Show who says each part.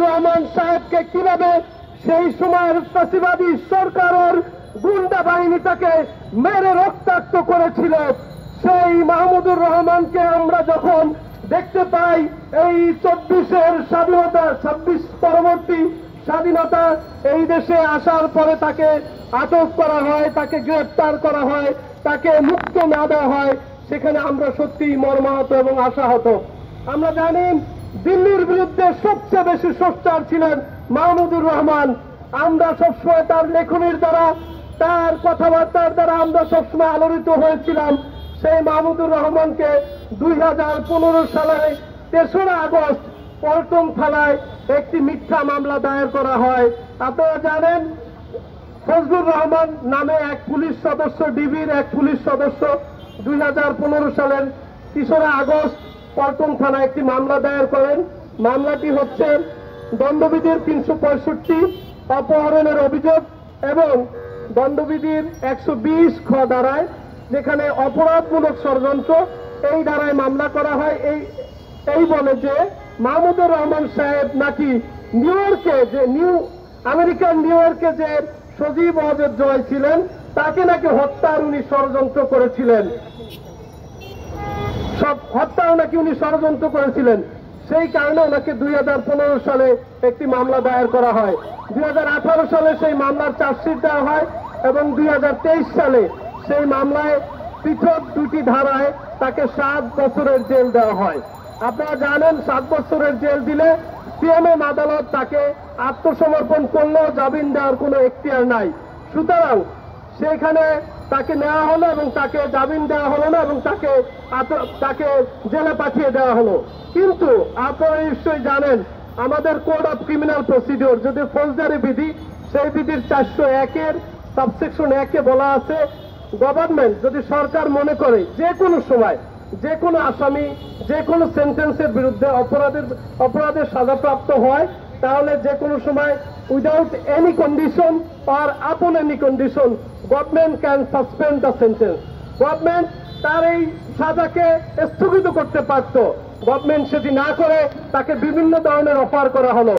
Speaker 1: রহমান সাহেবকে কিভাবে সেই সময়ের ফ্যাসিবাদী সরকারের গুন্ডা বাহিনী তাকে মেরে রক্তাক্ত করেছিল, সেই মাহমুদুর রহমানকে আমরা যখন দেখতে পাই এই 24-এর স্বাধীনতা, 26 পরবর্তী স্বাধীনতা এই দেশে আসার পরে তাকে আটক করা হয়, তাকে গ্রেফতার করা হয়, তাকে মুক্ত না দেওয়া হয়, সেখানে আমরা সত্যিই মর্মাহত এবং আশাহত। আমরা জানি দিল্লির বিরুদ্ধে সবচেয়ে বেশি সোচ্চার ছিলেন মাহমুদুর রহমান। আমরা সবসময় তার লেখনীর দ্বারা, তার কথাবার্তার দ্বারা আমরা সবসময় আলোড়িত হয়েছিলাম। সেই মাহমুদুর রহমানকে 2015 সালে 3রা আগস্ট পল্টন থানায় একটি মিথ্যা মামলা দায়ের করা হয়। আপনারা জানেন ফজলুর রহমান নামে এক পুলিশ সদস্য, ডিবির এক পুলিশ সদস্য 2015 সালের 3রা আগস্ট পল্টন থানায় একটি মামলা দায়ের করেন। মামলাটি হচ্ছে দণ্ডবিধির 365 অপহরণের অভিযোগ এবং দণ্ডবিধির 120 খ ধারায়, যেখানে অপরাধমূলক ষড়যন্ত্র, এই ধারায় মামলা করা হয়। এই বলে যে মাহমুদুর রহমান সাহেব নাকি আমেরিকান নিউ ইয়র্কে যে সজীব ওয়াজেদ জয় ছিলেন তাকে নাকি হত্যার উনি ষড়যন্ত্র করেছিলেন, হত্যাও নাকি উনি ষড়যন্ত্র করেছিলেন। সেই কারণে ওনাকে 2015 সালে একটি মামলা দায়ের করা হয়। 2018 সালে সেই মামলার চার্জশিট দেওয়া হয় এবং 2023 সালে সেই মামলায় পৃথক 2টি ধারায় তাকে 7 বছরের জেল দেওয়া হয়। আপনারা জানেন 7 বছরের জেল দিলে সিএমএম আদালত তাকে আত্মসমর্পণ করলেও জামিন দেওয়ার কোনো এখতিয়ার নাই। সুতরাং সেখানে তাকে নেওয়া হলো এবং তাকে জামিন দেওয়া হলো না এবং তাকে জেলে পাঠিয়ে দেওয়া হলো। কিন্তু আপনারা নিশ্চয়ই জানেন আমাদের কোড অফ ক্রিমিনাল প্রসিডিওর যদি ফৌজদারি বিধি, সেই বিধির 401-এর সাবসেকশন 1-এ বলা আছে, গভর্নমেন্ট যদি সরকার মনে করে যে কোনো সময় যে কোনো আসামি যে কোনো সেন্টেন্সের বিরুদ্ধে অপরাধের সাজাপ্রাপ্ত হয়, তাহলে যে কোনো সময় without any condition or upon any condition government can suspend the sentence. Government তার এই সাজাকে স্থগিত করতে পারত। গভর্নমেন্ট সেটি না করে তাকে বিভিন্ন ধরনের অফার করা হলো।